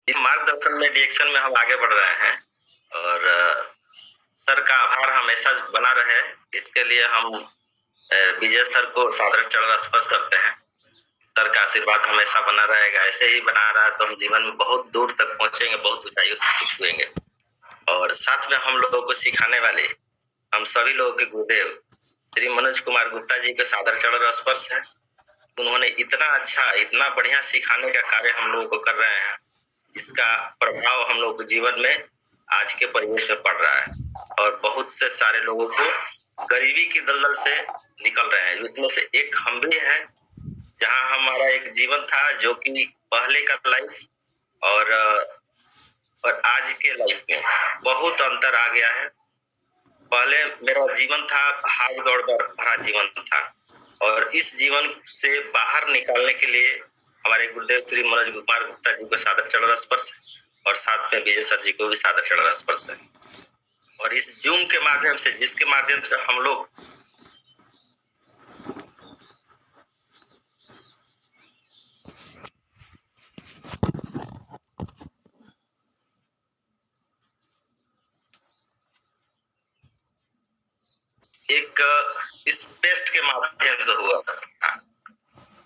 इस मार्गदर्शन में डीएक्शन में हम आगे बढ़ रहे हैं और सर का आभार हमेशा बना रहे, इसके लिए हम विजय सर को सादर चरण स्पर्श करते हैं। सर का आशीर्वाद हमेशा बना रहेगा, ऐसे ही बना रहा तो हम जीवन में बहुत दूर तक पहुंचेंगे, बहुत ऊंचाइयों तक छुएंगे। और साथ में हम लोगों को सिखाने वाले हम सभी लोगों के गुरुदेव श्री मनोज कुमार गुप्ता जी के सादर चरण स्पर्श है। उन्होंने इतना अच्छा, इतना बढ़िया सिखाने का कार्य हम लोगों को कर रहे हैं, जिसका प्रभाव हम लोग के जीवन में आज के परिवेश में पड़ रहा है और बहुत से सारे लोगों को गरीबी की दलदल से निकल रहे हैं, जिसमें से एक हम भी हैं, जहां हमारा एक जीवन था जो कि पहले का लाइफ और आज के लाइफ में बहुत अंतर आ गया है। पहले मेरा जीवन था, भाग दौड़ भरा जीवन था और इस जीवन से बाहर निकालने के लिए हमारे गुरुदेव श्री मनोज कुमार गुप्ता जी को सादर चरण स्पर्श और साथ में विजय सर जी को भी सादर चरण स्पर्श है। और इस जूम के माध्यम से, जिसके माध्यम से हम लोग एक इस पेस्ट के माध्यम से हुआ था,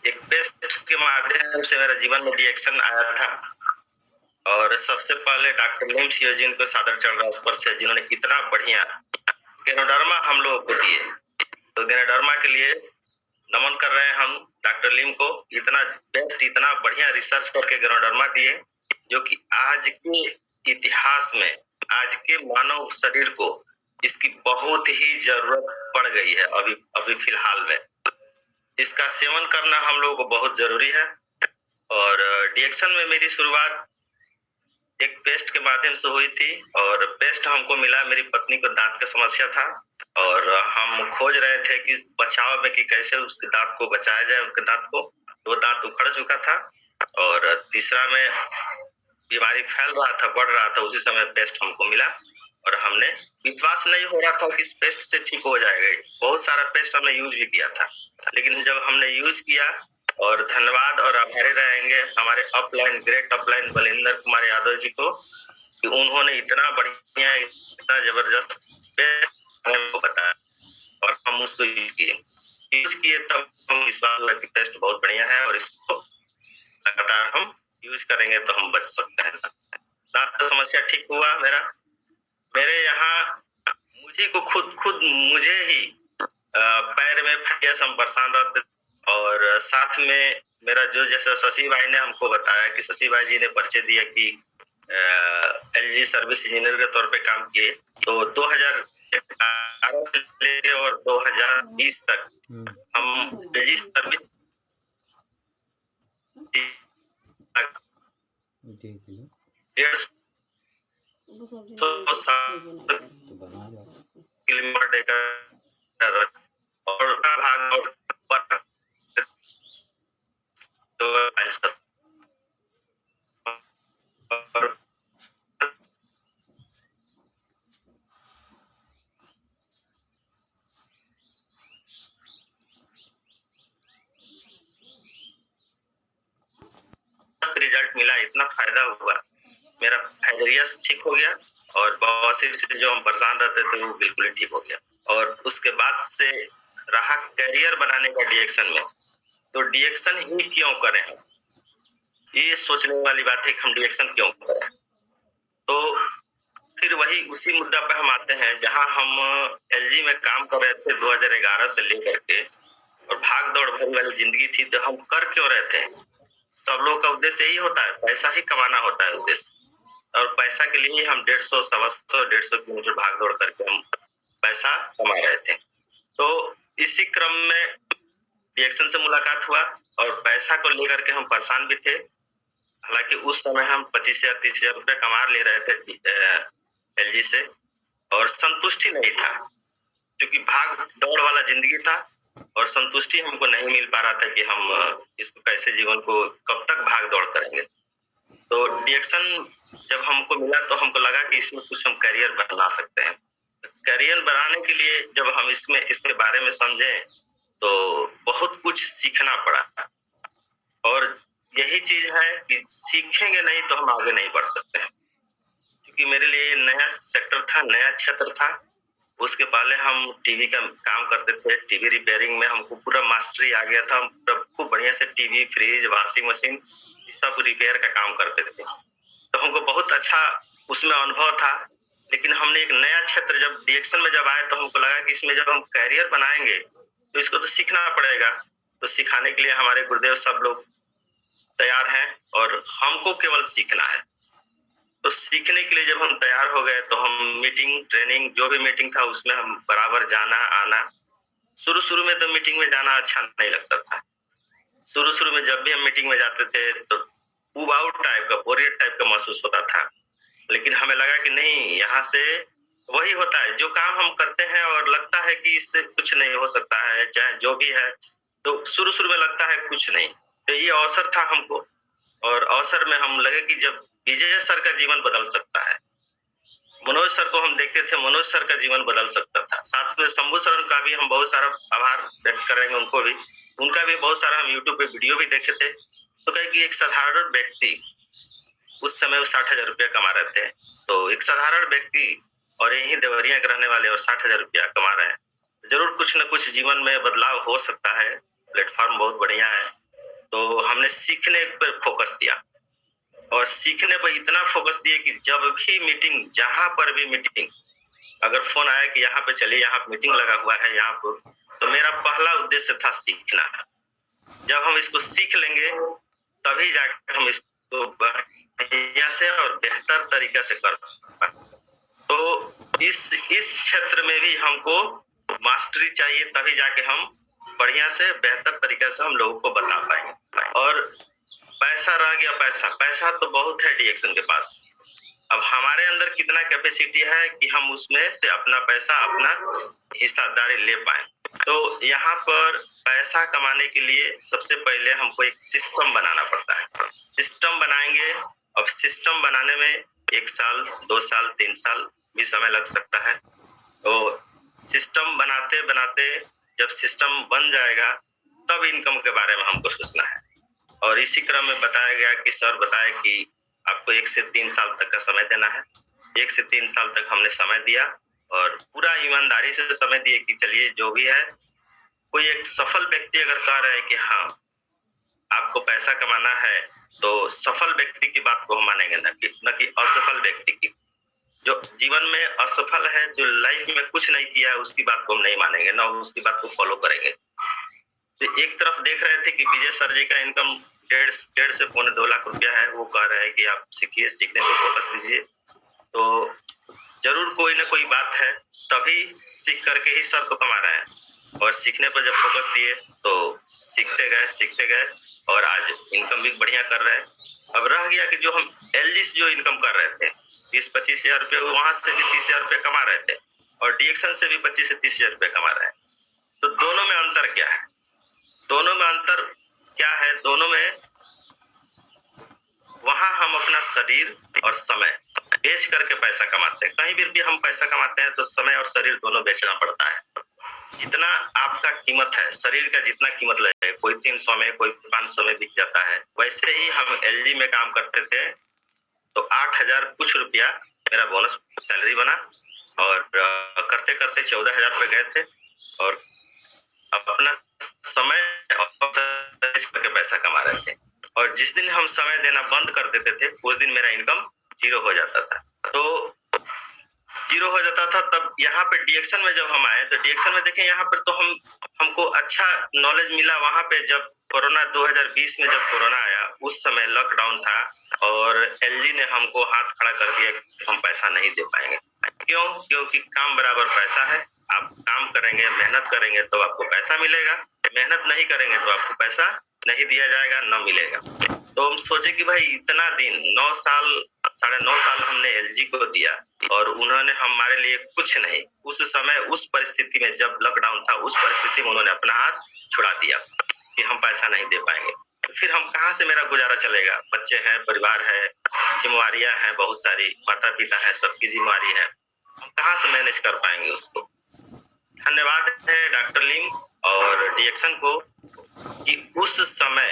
एक पेस्ट के माध्यम से मेरा जीवन में रिएक्शन आया था और सबसे पहले डॉक्टर लीम सियोजिन को सादर चरण स्पर्श है, जिन्होंने इतना बढ़िया गैनोडर्मा हम लोगों को दिए। तो गैनोडर्मा के लिए नमन कर रहे हैं हम डॉक्टर लीम को, इतना बेस्ट, इतना बढ़िया रिसर्च करके गैनोडर्मा दिए, जो कि आज के इतिहास में, आज के मानव शरीर को इसकी बहुत ही जरूरत पड़ गई है। अभी फिलहाल में इसका सेवन करना हम लोगों को बहुत जरूरी है। और डिएक्शन में मेरी शुरुआत एक पेस्ट के माध्यम से हुई थी और पेस्ट हमको मिला, मेरी पत्नी को दांत का समस्या था और हम खोज रहे थे कि बचाव में कि कैसे उसके दांत को बचाया जाए, उनके दांत को। दो दांत उखड़ चुका था और तीसरा में बीमारी फैल रहा था, बढ़ रहा था। उसी समय पेस्ट हमको मिला और हमने, विश्वास नहीं हो रहा था कि इस पेस्ट से ठीक हो जाएगा। बहुत सारा पेस्ट हमने यूज भी किया था, लेकिन जब हमने यूज किया, और धन्यवाद और आभारी रहेंगे हमारे upline, great upline Balinder Kumar Yadav ji को, कि उन्होंने इतना बढ़िया, इतना जबरदस्त हमको बताया और हम उसको यूज किए तब हम विश्वास हुआ कि पेस्ट बहुत बढ़िया है और इसको लगातार हम यूज करेंगे तो हम बच सकते हैं। दांत का समस्या ठीक हुआ मेरे यहाँ मुझे को खुद मुझे ही पैर में फंगस हम परेशान रहते और साथ में मेरा जो, जैसा शशि भाई ने हमको बताया कि शशि भाई जी ने परिचय दिया कि एलजी सर्विस इंजीनियर के तौर पे काम किए, तो 2018 से लेके और 2020 तक हम एलजी सर्विस और भाग और रिजल्ट मिला, इतना फायदा हुआ, मेरा फाइलेरियस ठीक हो गया और बवासीर से जो हम परेशान रहते थे वो बिल्कुल ही ठीक हो गया। और उसके बाद से रहा करियर बनाने का डिएक्शन में, तो डिएक्शन ही क्यों करें हम, ये सोचने वाली बात है कि हम डिएक्शन क्यों करें। तो फिर वही उसी मुद्दा पे हम आते हैं, जहां हम एलजी में काम कर रहे थे 2011 से लेकर के, और भाग दौड़ भरी वाली जिंदगी थी, तो हम कर क्यों रहे थे। सब लोग का उद्देश्य यही होता है, पैसा ही कमाना होता है उद्देश्य, और पैसा के लिए हम 150, 150 किलोमीटर भाग दौड़ करके हम पैसा कमा रहे थे। तो इसी क्रम में रिएक्शन से मुलाकात हुआ और पैसा को लेकर के हम परेशान भी थे। हालांकि उस समय हम 25,000 30,000 रुपए कमा ले रहे थे एलजी से, और संतुष्टि नहीं था, क्योंकि भाग दौड़ वाला जिंदगी था और संतुष्टि हमको नहीं मिल पा रहा था कि हम इसको कैसे, जीवन को कब तक भाग दौड़ करेंगे। तो डिएक्शन जब हमको मिला तो हमको लगा कि इसमें कुछ हम करियर बना सकते हैं। करियर बनाने के लिए जब हम इसके बारे में समझे तो बहुत कुछ सीखना पड़ा, और यही चीज है कि सीखेंगे नहीं तो हम आगे नहीं बढ़ सकते हैं, क्योंकि मेरे लिए नया सेक्टर था, नया क्षेत्र था। उसके पहले हम टीवी का काम करते थे, टीवी रिपेयरिंग में हमको पूरा मास्टरी आ गया था। हम पूरा खूब बढ़िया से टीवी, फ्रिज, वॉशिंग मशीन ये सब रिपेयर का काम करते थे। तो हमको बहुत अच्छा उसमें अनुभव था। लेकिन हमने एक नया क्षेत्र जब डीएक्शन में जब आए तो हमको लगा कि इसमें जब हम करियर बनाएंगे तो इसको तो सीखना पड़ेगा। तो सिखाने के लिए हमारे गुरुदेव सब लोग तैयार हैं और हमको केवल सीखना है। तो सीखने के लिए जब हम तैयार हो गए तो हम मीटिंग, ट्रेनिंग जो भी मीटिंग था उसमें हम बराबर जाना आना। शुरू-शुरू में तो मीटिंग में जाना अच्छा नहीं लगता था। शुरू-शुरू में जब भी हम मीटिंग में जाते थे तो उबाऊ टाइप का, बोरियत टाइप का महसूस होता था। लेकिन हमें लगा कि नहीं, यहाँ से वही होता है जो काम हम करते हैं और लगता है कि इससे कुछ नहीं हो सकता है, चाहे जो भी है। तो शुरू-शुरू में लगता है कुछ नहीं। तो ये अवसर था हमको और अवसर में हम लगे कि जब विजय सर का जीवन बदल सकता है, मनोज सर को हम देखते थे, मनोज सर का जीवन बदल सकता था। साथ में शंभू सर का भी हम बहुत सारा आभार व्यक्त करेंगे उनको भी। उनका भी बहुत सारा हम यूट्यूब पे वीडियो भी देखे थे। तो कहे कि एक साधारण व्यक्ति उस समय वो 60,000 रुपया कमा रहे थे। तो एक साधारण व्यक्ति और यही देवरिया के रहने वाले और 60,000 रुपया कमा रहे हैं। जरूर कुछ न कुछ जीवन में बदलाव हो सकता है। प्लेटफॉर्म बहुत बढ़िया है। तो हमने सीखने पर फोकस दिया और सीखने पर इतना फोकस दिए कि जब भी मीटिंग, जहां पर भी मीटिंग, अगर फोन आया कि यहाँ पे चलिए, यहाँ पे मीटिंग लगा हुआ है यहाँ पर, तो मेरा पहला उद्देश्य था सीखना। जब हम इसको सीख लेंगे तभी जाकर हम इसको बढ़िया से और बेहतर तरीके से कर पाएंगे। तो इस क्षेत्र में भी हमको मास्टरी चाहिए, तभी जाके हम बढ़िया से बेहतर तरीके से हम लोगों को बता पाएंगे। और पैसा रह गया, पैसा तो बहुत है डीएक्शन के पास। अब हमारे अंदर कितना कैपेसिटी है कि हम उसमें से अपना पैसा, अपना हिस्सेदारी ले पाए। तो यहाँ पर पैसा कमाने के लिए सबसे पहले हमको एक सिस्टम बनाना पड़ता है। सिस्टम बनाएंगे। अब सिस्टम बनाने में 1 साल, 2 साल, 3 साल भी समय लग सकता है। तो सिस्टम बनाते बनाते जब सिस्टम बन जाएगा तब इनकम के बारे में हमको सोचना है। और इसी क्रम में बताया गया कि सर बताए कि आपको 1 से 3 साल तक का समय देना है। 1 से 3 साल तक हमने समय दिया और पूरा ईमानदारी से समय दिए कि चलिए जो भी है। कोई एक सफल व्यक्ति अगर कह रहे हैं कि हाँ आपको पैसा कमाना है, तो सफल व्यक्ति की बात को हम मानेंगे, न कि असफल व्यक्ति की। जो जीवन में असफल है, जो लाइफ में कुछ नहीं किया है, उसकी बात को हम नहीं मानेंगे, ना उसकी बात को फॉलो करेंगे। तो एक तरफ देख रहे थे कि विजय सर जी का इनकम 1.5 से 2.25 लाख रुपया है। वो कह रहे हैं कि आप सीखिए, सीखने को फोकस दीजिए। तो जरूर कोई ना कोई बात है, तभी सीख करके ही सर तो कमा रहे हैं। और सीखने पर जब फोकस दिए तो सीखते गए और आज इनकम भी बढ़िया कर रहे हैं। अब रह गया कि जो हम एलजी से जो इनकम कर रहे थे 20-25 हजार रुपये, वहां से भी 30 हजार रुपये कमा रहे थे और डीएक्शन से भी 25 से 30 हजार रुपये कमा रहे हैं। तो दोनों में अंतर क्या है? दोनों में अंतर क्या है? दोनों में वहां हम अपना शरीर और समय बेच करके पैसा कमाते हैं। कहीं भी हम पैसा कमाते हैं तो समय और शरीर दोनों बेचना पड़ता है। जितना आपका कीमत है, शरीर का जितना कीमत लगे, कोई 300 में, कोई 500 में बिक जाता है। वैसे ही हम एलजी में काम करते थे तो 8,000 कुछ रुपया मेरा बोनस सैलरी बना और करते करते 14,000 रुपये गए थे और अपना समय करके पैसा कमा रहे थे। और जिस दिन हम समय देना बंद कर देते थे उस दिन मेरा इनकम 0 हो जाता था। तो 0 हो जाता था। तब यहाँ पे डीएक्शन में जब हम आए तो डीएक्शन में देखें, यहाँ पर तो हमको अच्छा नॉलेज मिला। वहां पे जब कोरोना 2020 में जब कोरोना आया, उस समय लॉकडाउन था और एलजी ने हमको हाथ खड़ा कर दिया कि हम पैसा नहीं दे पाएंगे। क्यों? क्योंकि काम बराबर पैसा है। आप काम करेंगे, मेहनत करेंगे तो आपको पैसा मिलेगा, मेहनत नहीं करेंगे तो आपको पैसा नहीं दिया जाएगा, न मिलेगा। तो हम सोचे कि भाई इतना दिन 9 साल, 9.5 साल हमने एलजी को दिया और उन्होंने हमारे लिए कुछ नहीं। उस समय उस परिस्थिति में जब लॉकडाउन था, उस परिस्थिति में उन्होंने अपना हाथ छुड़ा दिया कि हम पैसा नहीं दे पाएंगे। फिर हम कहाँ से मेरा गुजारा चलेगा? बच्चे हैं, परिवार है, जिम्मेवारियां हैं, बहुत सारी माता पिता है, सबकी जिम्मेवारी है। हम कहाँ से मैनेज कर पाएंगे उसको? धन्यवाद है डॉक्टर लीम और डीएक्शन को कि उस समय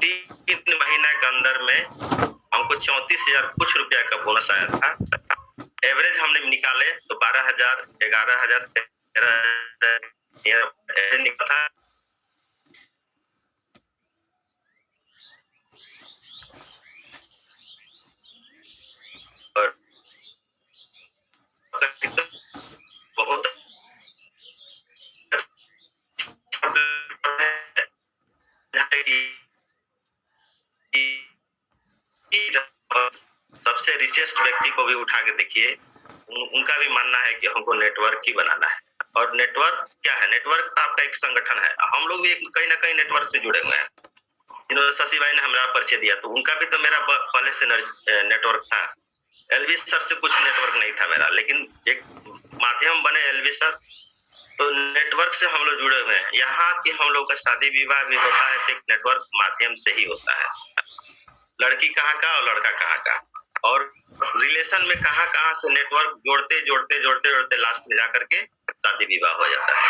3 महीना के अंदर में हमको 34,000 कुछ रुपया का बोनस आया था। एवरेज हमने निकाले तो 12,000, 11,000, 13,000 निकला था। और बहुत सबसे रिचेस्ट व्यक्ति को भी उठा के देखिए, उनका भी मानना है कि हमको नेटवर्क ही बनाना है। और नेटवर्क क्या है? नेटवर्क आपका एक संगठन है। हम लोग भी कहीं ना कहीं नेटवर्क से जुड़े हुए हैं। जिन्होंने शशि भाई ने हमारा परिचय दिया, तो उनका भी तो मेरा पहले से नेटवर्क था। एलवी सर से कुछ नेटवर्क नहीं था मेरा, लेकिन एक माध्यम बने एलवी सर, तो नेटवर्क से हम लोग जुड़े हुए हैं। यहाँ की हम लोग का शादी विवाह भी होता है तो एक नेटवर्क माध्यम से ही होता है। लड़की कहाँ का और लड़का कहाँ का, और रिलेशन में कहाँ कहाँ से नेटवर्क जोड़ते जोड़ते जोड़ते जोड़ते लास्ट में जाकर के शादी विवाह हो जाता है,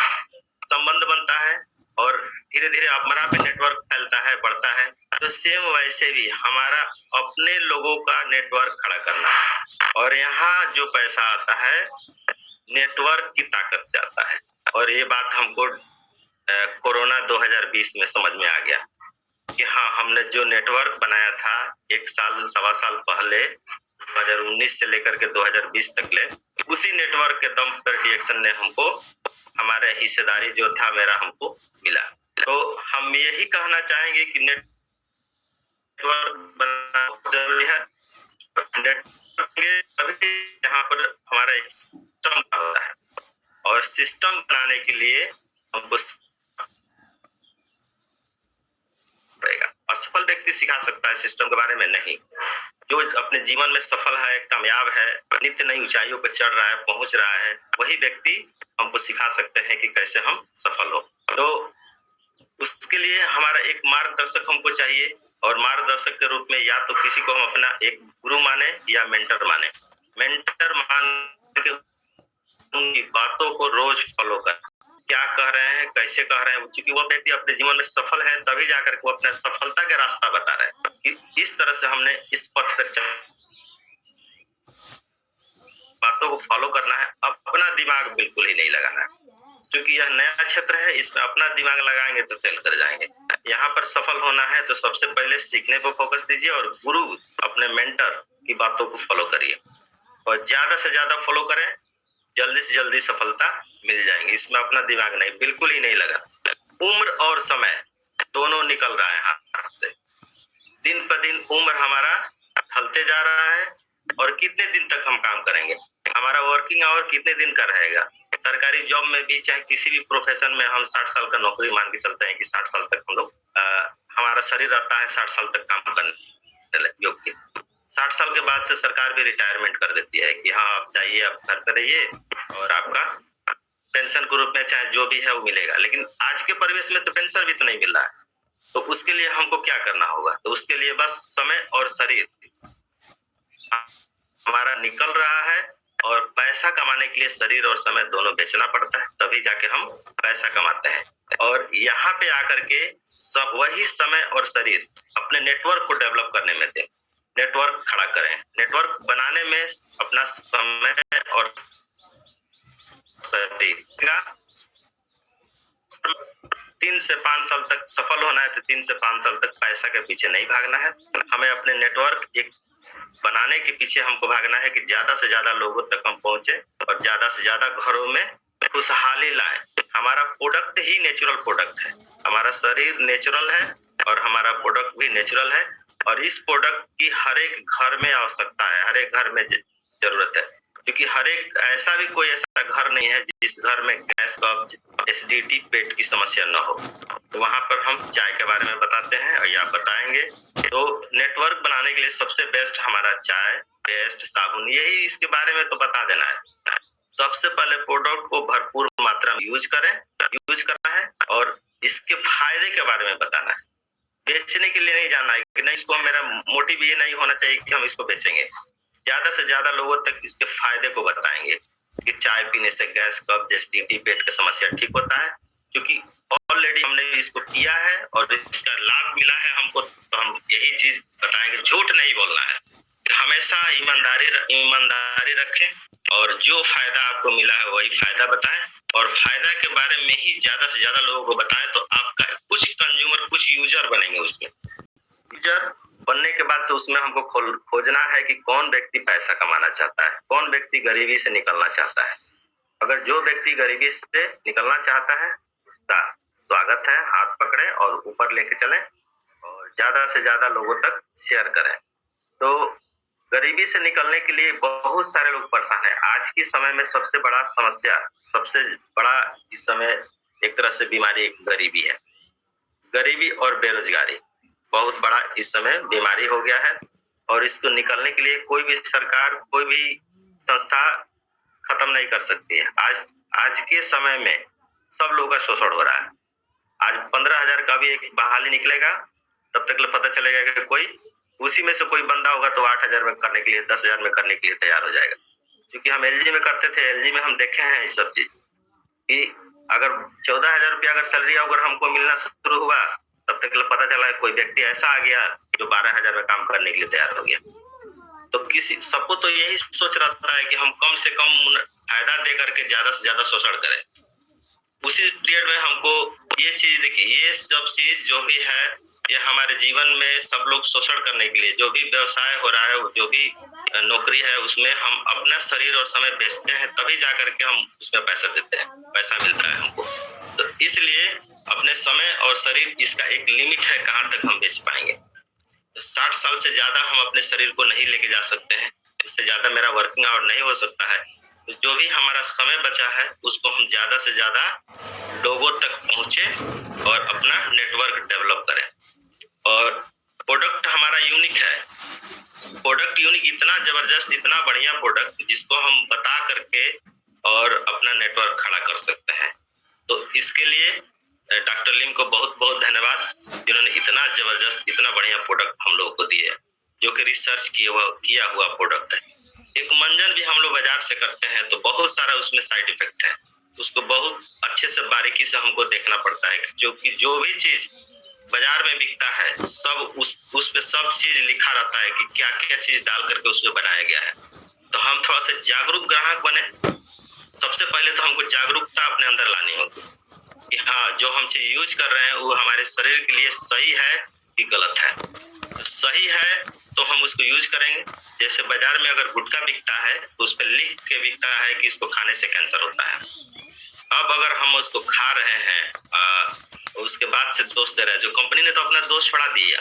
संबंध बनता है और धीरे धीरे हमारा भी नेटवर्क फैलता है, बढ़ता है। तो सेम वैसे भी हमारा अपने लोगों का नेटवर्क खड़ा करना है, और यहाँ जो पैसा आता है नेटवर्क की ताकत से आता है। और ये बात हमको कोरोना 2020 में समझ में आ गया कि हाँ, हमने जो नेटवर्क बनाया था 1 साल सवा साल पहले 2019 से लेकर के 2020 तक ले, उसी नेटवर्क के दम पर डीएक्शन ने हमको, हमारे हिस्सेदारी जो था मेरा, हमको मिला। तो हम यही कहना चाहेंगे कि नेटवर्क बनाना जरूरी है। तभी यहाँ पर हमारा एक सिस्टम होता है, और सिस्टम बनाने के लिए हमको पड़ेगा। असफल व्यक्ति सिखा सकता है सिस्टम के बारे में नहीं। जो अपने जीवन में सफल है, कामयाब है, नित्य नई ऊंचाइयों पर चढ़ रहा है, पहुंच रहा है, वही व्यक्ति हमको सिखा सकते हैं कि कैसे हम सफल हो। तो उसके लिए हमारा एक मार्गदर्शक हमको चाहिए, और मार्गदर्शक के रूप में या तो किसी को हम अपना एक गुरु माने या मेंटर माने। मेंटर मान के उनकी बातों को रोज फॉलो कर, क्या कह रहे हैं, कैसे कह रहे हैं, क्योंकि वो व्यक्ति अपने जीवन में सफल है, तभी जाकर के वो अपने सफलता का रास्ता बता रहे हैं कि इस तरह से हमने इस पथ पर चल, बातों को फॉलो करना है। अपना दिमाग बिल्कुल ही नहीं लगाना है, क्योंकि यह नया क्षेत्र है, इसमें अपना दिमाग लगाएंगे तो फेल कर जाएंगे। यहाँ पर सफल होना है तो सबसे पहले सीखने पर फोकस दीजिए, और गुरु अपने मेंटर की बातों को फॉलो करिए, और ज्यादा से ज्यादा फॉलो करें, जल्दी से जल्दी सफलता मिल जाएंगी। इसमें अपना दिमाग नहीं, बिल्कुल ही नहीं लगा। उम्र और समय दोनों निकल रहा है हाथ से। दिन पर दिन उम्र हमारा ढलते जा रहा है, और कितने दिन तक हम काम करेंगे, हमारा वर्किंग आवर कितने दिन का रहेगा। सरकारी जॉब में भी, चाहे किसी भी प्रोफेशन में, हम 60 साल का नौकरी मान के चलते हैं कि 60 साल तक हम लोग हमारा शरीर रहता है 60 साल तक काम करने योग्य। 60 साल के बाद से सरकार भी रिटायरमेंट कर देती है कि हाँ, आप जाइए, आप घर पे रहिए, और आपका पेंशन के रूप में चाहे जो भी है वो मिलेगा। लेकिन आज के परिवेश में तो पेंशन भी तो नहीं मिल रहा है। तो उसके लिए हमको क्या करना होगा? तो उसके लिए बस समय और शरीर हमारा निकल रहा है, और पैसा कमाने के लिए शरीर और समय दोनों बेचना पड़ता है, तभी जाके हम पैसा कमाते हैं। और यहाँ पे आकर के सब वही समय और शरीर अपने नेटवर्क को डेवलप करने में दें, नेटवर्क खड़ा करें। नेटवर्क बनाने में अपना समय और शरीर का 3 से 5 साल तक सफल होना है, तो 3 से 5 साल तक पैसा के पीछे नहीं भागना है। हमें अपने नेटवर्क एक बनाने के पीछे हमको भागना है कि ज्यादा से ज्यादा लोगों तक हम पहुंचे, और ज्यादा से ज्यादा घरों में खुशहाली लाएं। हमारा प्रोडक्ट ही नेचुरल प्रोडक्ट है, हमारा शरीर नेचुरल है, और हमारा प्रोडक्ट भी नेचुरल है। और इस प्रोडक्ट की हर एक घर में आवश्यकता है, हर एक घर में जरूरत है, क्योंकि हर एक ऐसा भी कोई ऐसा घर नहीं है जिस घर में गैस, कब्ज, एसिडिटी, पेट की समस्या न हो। तो वहां पर हम चाय के बारे में बताते हैं, और आप बताएंगे। तो नेटवर्क बनाने के लिए सबसे बेस्ट हमारा चाय, पेस्ट, साबुन, यही इसके बारे में तो बता देना है। सबसे पहले प्रोडक्ट को भरपूर मात्रा में यूज करना है, और इसके फायदे के बारे में बताना है। बेचने के लिए नहीं जाना है कि नहीं, इसको मेरा मोटिव ये नहीं होना चाहिए कि हम इसको बेचेंगे। ज्यादा से ज्यादा लोगों तक इसके फायदे को बताएंगे कि चाय पीने से गैस, कब्ज, एसिडिटी, पेट की समस्या ठीक होता है, क्योंकि ऑलरेडी हमने इसको किया है और इसका लाभ मिला है हमको, तो हम यही चीज बताएंगे, झूठ नहीं बोलना है, हमेशा ईमानदारी रखें और जो फायदा आपको मिला है वही फायदा बताएं और फायदा के बारे में ही ज्यादा से ज्यादा लोगों को बताएं, तो आपका कुछ कंज्यूमर, कुछ यूजर बनेंगे। उसमें यूजर बनने के बाद से उसमें हमको खोजना है कि कौन व्यक्ति पैसा कमाना चाहता है, कौन व्यक्ति गरीबी से निकलना चाहता है। अगर जो व्यक्ति गरीबी से निकलना चाहता है, स्वागत है, हाथ पकड़े और ऊपर लेके चलें और ज्यादा से ज्यादा लोगों तक शेयर करें। तो गरीबी से निकलने के लिए बहुत सारे लोग परेशान हैं। आज के समय में सबसे बड़ा समस्या, सबसे बड़ा इस समय एक तरह से बीमारी गरीबी है। गरीबी और बेरोजगारी बहुत बड़ा इस समय बीमारी हो गया है और इसको निकलने के लिए कोई भी सरकार, कोई भी संस्था खत्म नहीं कर सकती है। आज के समय में सब लोगों का शोषण हो रहा है। आज 15,000 का भी एक बहाली निकलेगा, तब तक पता चलेगा कि कोई उसी में से कोई बंदा होगा तो 8,000 में करने के लिए, 10,000 में करने के लिए तैयार हो जाएगा। क्योंकि हम एलजी में करते थे, एलजी में हम देखे हैं ये सब चीज कि अगर 14,000 रुपया अगर सैलरी अगर हमको मिलना शुरू हुआ, तब तक पता चला कोई व्यक्ति ऐसा आ गया जो 12,000 में काम करने के लिए तैयार हो गया। तो किसी सबको तो यही सोच रहता है कि हम कम से कम फायदा दे करके ज्यादा से ज्यादा शोषण करें। उसी पीरियड में हमको ये चीज देखिए, ये सब चीज जो भी है ये हमारे जीवन में सब लोग शोषण करने के लिए, जो भी व्यवसाय हो रहा है, जो भी नौकरी है, उसमें हम अपना शरीर और समय बेचते हैं, तभी जाकर के हम उसमें पैसा देते हैं, पैसा मिलता है हमको। तो इसलिए अपने समय और शरीर, इसका एक लिमिट है कहाँ तक हम बेच पाएंगे। तो 60 साल से ज्यादा हम अपने शरीर को नहीं लेके जा सकते हैं, इससे ज्यादा मेरा वर्किंग आवर नहीं हो सकता है। तो जो भी हमारा समय बचा है उसको हम ज्यादा से ज्यादा लोगों तक पहुंचे और अपना नेटवर्क डेवलप करें। और प्रोडक्ट हमारा यूनिक है, प्रोडक्ट यूनिक, इतना जबरदस्त, इतना बढ़िया प्रोडक्ट जिसको हम बता करके और अपना नेटवर्क खड़ा कर सकते हैं। तो इसके लिए डॉक्टर लिम को बहुत बहुत धन्यवाद, जिन्होंने इतना जबरदस्त, इतना बढ़िया प्रोडक्ट हम लोगों को दिए, जो कि रिसर्च किया हुआ प्रोडक्ट है। एक मंजन भी हम लोग बाजार से करते हैं तो बहुत सारा उसमें साइड इफेक्ट है, उसको बहुत अच्छे से बारीकी से हमको देखना पड़ता है, जो भी चीज बाजार में बिकता है सब उस पे सब चीज लिखा रहता है कि क्या क्या चीज डाल करके उसमें बनाया गया है। तो हम थोड़ा सा जागरूक ग्राहक बने। सबसे पहले तो हमको जागरूकता अपने अंदर लानी होगी कि हाँ, जो हम चीज यूज कर रहे हैं वो हमारे शरीर के लिए सही है कि गलत है। तो सही है तो हम उसको यूज करेंगे। जैसे बाजार में अगर गुटखा बिकता है तो उस पर लिख के बिकता है कि इसको खाने से कैंसर होता है। अब अगर हम उसको खा रहे हैं उसके बाद से दोष दे रहे हैं, जो कंपनी ने तो अपना दोष बढ़ा दिया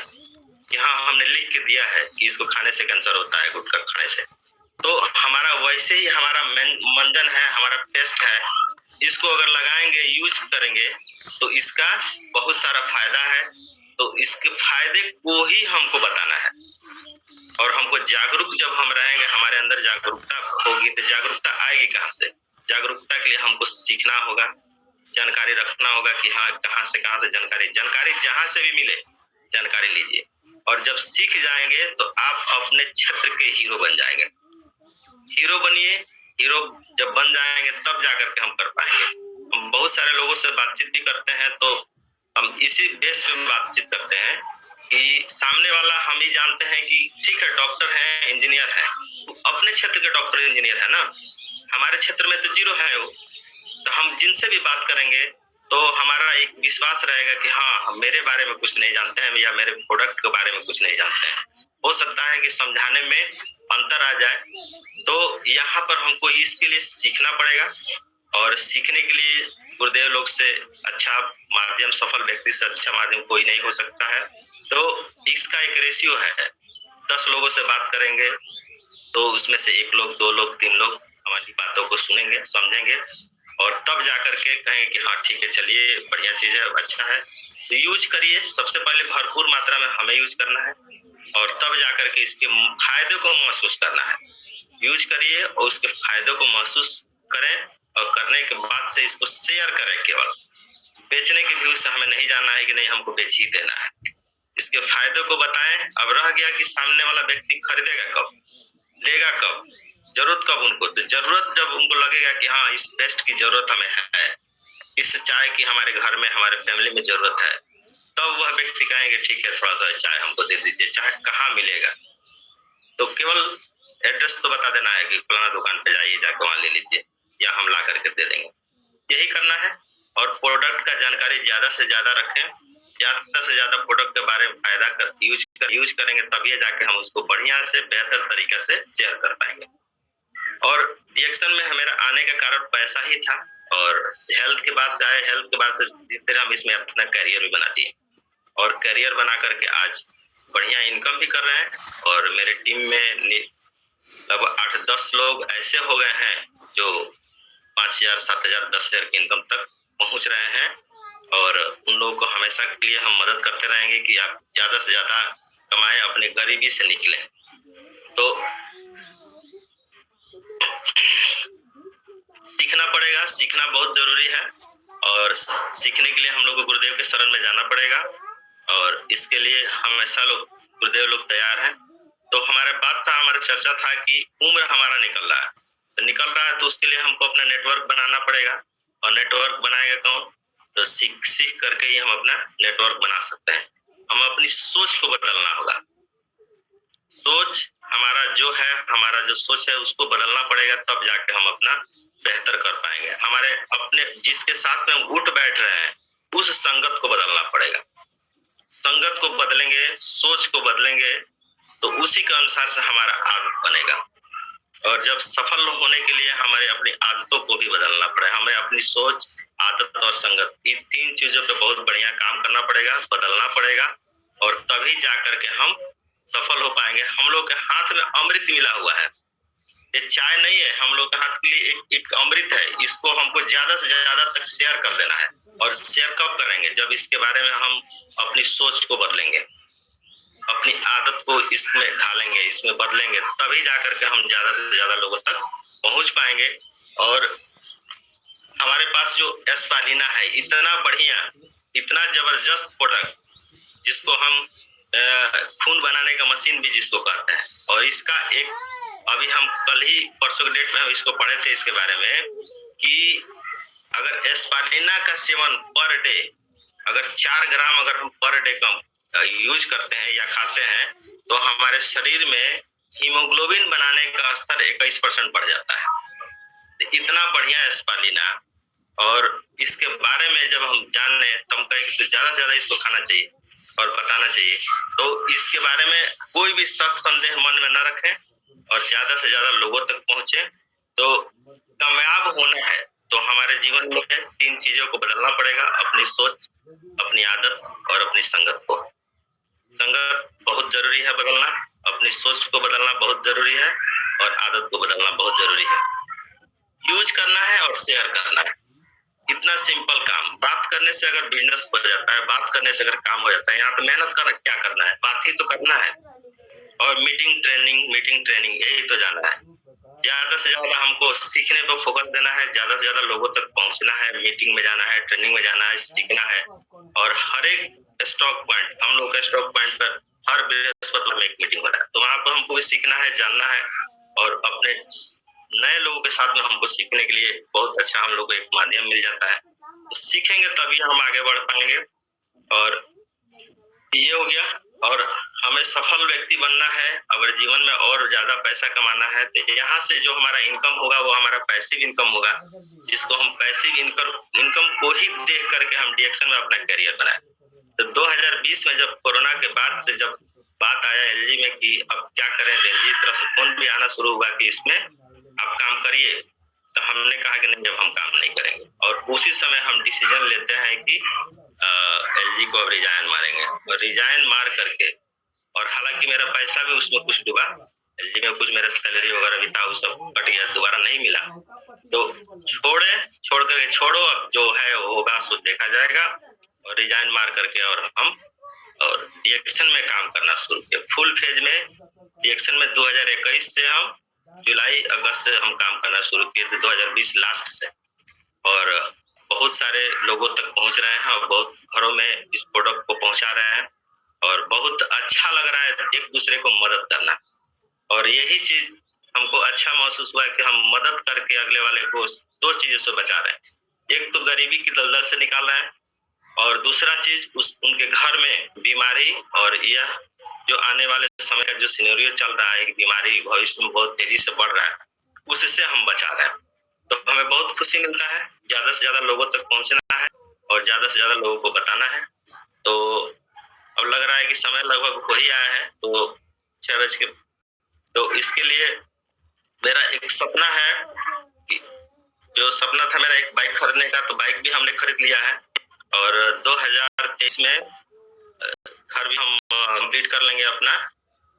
कि हाँ हमने लिख के दिया है कि इसको खाने से कैंसर होता है, गुटखा खाने से। तो हमारा वैसे ही हमारा मंजन है, हमारा पेस्ट है, इसको अगर लगाएंगे, यूज करेंगे तो इसका बहुत सारा फायदा है। तो इसके फायदे को ही हमको बताना है और हमको जागरूक जब हम रहेंगे, हमारे अंदर जागरूकता होगी, तो जागरूकता आएगी कहाँ से? जागरूकता के लिए हमको सीखना होगा, जानकारी रखना होगा कि हाँ कहाँ से जानकारी जहाँ से भी मिले जानकारी लीजिए। और जब सीख जाएंगे तो आप अपने क्षेत्र के हीरो बन जाएंगे। हीरो बनिए, हीरो जब बन जाएंगे तब जाकर के हम कर पाएंगे। हम बहुत सारे लोगों से बातचीत भी करते हैं तो हम इसी बेस पे बातचीत करते हैं कि सामने वाला हम ही जानते हैं कि ठीक है डॉक्टर है, इंजीनियर है, अपने क्षेत्र के डॉक्टर इंजीनियर है ना, हमारे क्षेत्र में तो जीरो है वो। तो हम जिनसे भी बात करेंगे तो हमारा एक विश्वास रहेगा कि हाँ मेरे बारे में कुछ नहीं जानते हैं या मेरे प्रोडक्ट के बारे में कुछ नहीं जानते हैं। हो सकता है कि समझाने में अंतर आ जाए, तो यहाँ पर हमको इसके लिए सीखना पड़ेगा। और सीखने के लिए गुरुदेव लोग से अच्छा माध्यम, सफल व्यक्ति से अच्छा माध्यम कोई नहीं हो सकता है। तो इसका एक रेशियो है, 10 लोगों से बात करेंगे तो उसमें से 1 लोग, 2 लोग, 3 लोग हमारी बातों को सुनेंगे, समझेंगे और तब जाकर के कहें कि हाँ ठीक है, चलिए बढ़िया चीज है, अच्छा है। तो यूज करिए, सबसे पहले भरपूर मात्रा में हमें यूज करना है और तब जाकर के इसके फायदे को महसूस करना है। यूज करिए और उसके फायदे को महसूस करें और करने के बाद से इसको शेयर करें। केवल बेचने के व्यू से हमें नहीं जानना है कि नहीं हमको बेच ही देना है, इसके फायदे को बताएं। अब रह गया कि सामने वाला व्यक्ति खरीदेगा कब, लेगा कब, जरूरत कब उनको, तो जरूरत जब उनको लगेगा कि हाँ इस पेस्ट की जरूरत हमें है, इस चाय की हमारे घर में, हमारे फैमिली में जरूरत है, तब वह व्यक्ति कहेंगे ठीक है थोड़ा सा चाय हमको दे दीजिए। चाय कहाँ मिलेगा? तो केवल एड्रेस तो बता देना है कि फलाना दुकान पे जाइए, जाके वहां ले लीजिए, या हम ला करके दे देंगे। यही करना है। और प्रोडक्ट का जानकारी ज्यादा से ज्यादा रखें, ज्यादा से ज्यादा प्रोडक्ट के बारे में फायदा कर यूज करेंगे, तभी जाके हम उसको बढ़िया से बेहतर तरीके से शेयर कर पाएंगे। और रिएक्शन में मेरा आने का कारण पैसा ही था, और हेल्थ के बाद से आए, हेल्थ के बाद से धीरे हम इसमें अपना करियर भी बना दिए, और करियर बना करके आज बढ़िया इनकम भी कर रहे हैं। और मेरे टीम में अब 8-10 लोग ऐसे हो गए हैं जो 5,000, 7,000, 10,000 की इनकम तक पहुंच रहे हैं। और उन लोगों को हमेशा के लिए हम मदद करते रहेंगे कि आप ज्यादा से ज्यादा कमाएं, अपने गरीबी से निकलें। तो सीखना पड़ेगा, सीखना बहुत जरूरी है, और सीखने के लिए हम लोग को गुरुदेव के शरण में जाना पड़ेगा, और इसके लिए हमेशा गुरुदेव लोग तैयार हैं। तो हमारे बात था, हमारा चर्चा था कि उम्र हमारा निकल रहा है, तो उसके लिए हमको अपना नेटवर्क बनाना पड़ेगा। और नेटवर्क बनाएगा कौन? तो सीख करके ही हम अपना नेटवर्क बना सकते हैं। हम अपनी सोच को बदलना होगा। सोच हमारा जो सोच है उसको बदलना पड़ेगा, तब जाके हम अपना बेहतर कर पाएंगे। हमारे अपने जिसके साथ में हम उठ बैठ रहे हैं, उस संगत को बदलना पड़ेगा। संगत को बदलेंगे, सोच को बदलेंगे, तो उसी के अनुसार से हमारा आदत बनेगा। और जब सफल होने के लिए हमारे अपनी आदतों को भी बदलना पड़ेगा। हमें अपनी सोच, आदत और संगत, इन 3 चीजों पे बहुत बढ़िया काम करना पड़ेगा, बदलना पड़ेगा, और तभी जाकर के हम सफल हो पाएंगे। हम लोग के हाथ में अमृत मिला हुआ है, ये चाय नहीं है, हम लोग के हाथ के लिए एक अमृत है। इसको हमको ज्यादा से ज्यादा तक शेयर कर देना है। और शेयर कब करेंगे? जब इसके बारे में हम अपनी सोच को बदलेंगे, अपनी आदत को इसमें ढालेंगे, इसमें बदलेंगे, तभी जाकर के हम ज्यादा से ज्यादा लोगों तक पहुंच पाएंगे। और हमारे पास जो एस्पालिना है, इतना बढ़िया, इतना जबरदस्त प्रोडक्ट, जिसको हम खून बनाने का मशीन भी जिसको कहते हैं। और इसका एक अभी हम कल ही परसों के डेट में हम इसको पढ़े थे इसके बारे में, कि अगर एस्पालिना का सेवन पर डे, अगर 4 ग्राम अगर हम पर डे कम यूज करते हैं या खाते हैं, तो हमारे शरीर में हीमोग्लोबिन बनाने का स्तर 21% बढ़ जाता है। इतना बढ़िया एस्पालिना, और इसके बारे में जब हम जान लें, तो हम कहें कि ज्यादा से ज्यादा इसको खाना चाहिए और बताना चाहिए। तो इसके बारे में कोई भी शक संदेह मन में न रखें, और ज्यादा से ज्यादा लोगों तक पहुंचे। तो कामयाब होना है तो हमारे जीवन में 3 चीजों को बदलना पड़ेगा: अपनी सोच, अपनी आदत और अपनी संगत को। संगत बहुत जरूरी है बदलना, अपनी सोच को बदलना बहुत जरूरी है, और आदत को बदलना बहुत जरूरी है। यूज करना है और शेयर करना है, इतना सिंपल काम। बात करने से अगर बिजनेस हो जाता है, बात करने से अगर काम हो जाता है, यहाँ तो मेहनत क्या करना है, बात ही तो करना है। और मीटिंग ट्रेनिंग यही तो जाना है। ज्यादा से ज्यादा हमको सीखने पर फोकस देना है, ज्यादा से ज्यादा लोगों तक पहुंचना है, मीटिंग में जाना है, ट्रेनिंग में जाना है, सीखना है। और हर एक स्टॉक पॉइंट, हम लोग का स्टॉक पॉइंट पर हर बृहस्पतिवार में एक मीटिंग हो रहा है, तो वहां पर हमको सीखना है, जानना है, और अपने नए लोगों के साथ में हमको सीखने के लिए बहुत अच्छा हम लोग को एक माध्यम मिल जाता है। तो सीखेंगे तभी हम आगे बढ़ पाएंगे। और ये हो गया। और हमें सफल व्यक्ति बनना है, अगर जीवन में और ज्यादा पैसा कमाना है, तो यहाँ से जो हमारा इनकम होगा वो हमारा पैसिव इनकम होगा, जिसको हम पैसिव इनकम को ही देख करके हम डीएक्शन में अपना करियर बनाए। तो 2020 में जब कोरोना के बाद से जब बात आया एलजी में कि अब क्या करें, एलजी तरफ से फोन भी आना शुरू हुआ कि इसमें आप काम करिए, तो हमने कहा कि नहीं, जब हम काम नहीं करेंगे। और उसी समय हम डिसीजन लेते हैं कि एलजी को अब रिजाइन मारेंगे, और रिजाइन मार करके, और हालांकि मेरा पैसा भी उसमें कुछ डूबा, एलजी में कुछ मेरा सैलरी वगैरह भी था, वो सब कट गया, दोबारा नहीं मिला। तो छोड़ करके छोड़ो, अब जो है वो होगा, सो देखा जाएगा। और रिजाइन मार करके और डीएक्शन में काम करना शुरू किया फुल फेज में। डीएक्शन में 2021 से हम जुलाई अगस्त से हम काम करना शुरू किए थे, 2020 लास्ट से। और बहुत सारे लोगों तक पहुंच रहे हैं, और बहुत घरों में इस प्रोडक्ट को पहुंचा रहे हैं, और बहुत अच्छा लग रहा है एक दूसरे को मदद करना। और यही चीज हमको अच्छा महसूस हुआ कि हम मदद करके अगले वाले को 2 चीजों से बचा रहे हैं। एक तो गरीबी की दलदल से निकाल रहे हैं, और दूसरा चीज उनके घर में बीमारी, और यह जो आने वाले समय का जो सिनेरियो चल रहा है, बीमारी भविष्य में बहुत तेजी से बढ़ रहा है, उससे हम बचा रहे हैं। तो हमें बहुत खुशी मिलता है, ज्यादा से ज्यादा लोगों तक पहुंचना है और ज्यादा से ज्यादा लोगों को बताना है। तो अब लग रहा है कि समय लगभग हो ही आया है, तो 6 बज के, तो इसके लिए मेरा एक सपना है कि जो सपना था मेरा एक बाइक खरीदने का, तो बाइक भी हमने खरीद लिया है, और 2023 में घर भी हम कंप्लीट कर लेंगे अपना।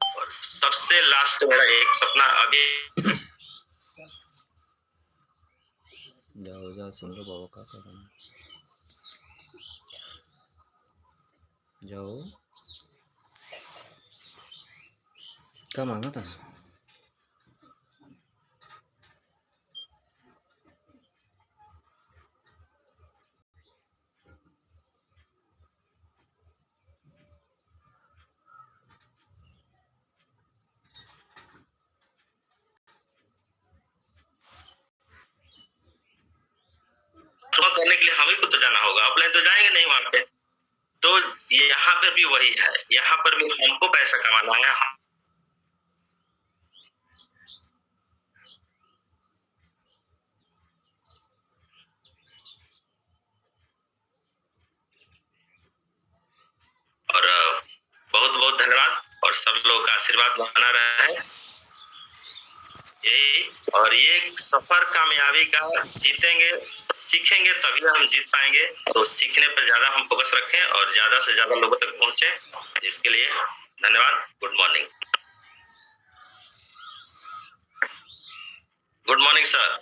और सबसे लास्ट मेरा एक सपना अभी जाओ जाओ सुन लो बाबा का करना, जाओ क्या मांगा था। करने के लिए हमें को तो जाना होगा, ऑफलाइन तो जाएंगे नहीं वहां पे। तो यहाँ पे भी वही है, यहाँ पर भी हमको पैसा कमाना है। और बहुत बहुत धन्यवाद, और सब लोग का आशीर्वाद बना रहा है यही। और ये सफर कामयाबी का, जीतेंगे सीखेंगे तभी हम जीत पाएंगे। तो सीखने पर ज्यादा हम फोकस रखें और ज्यादा से ज्यादा लोगों तक पहुंचे। इसके लिए धन्यवाद। Good morning. Good morning sir.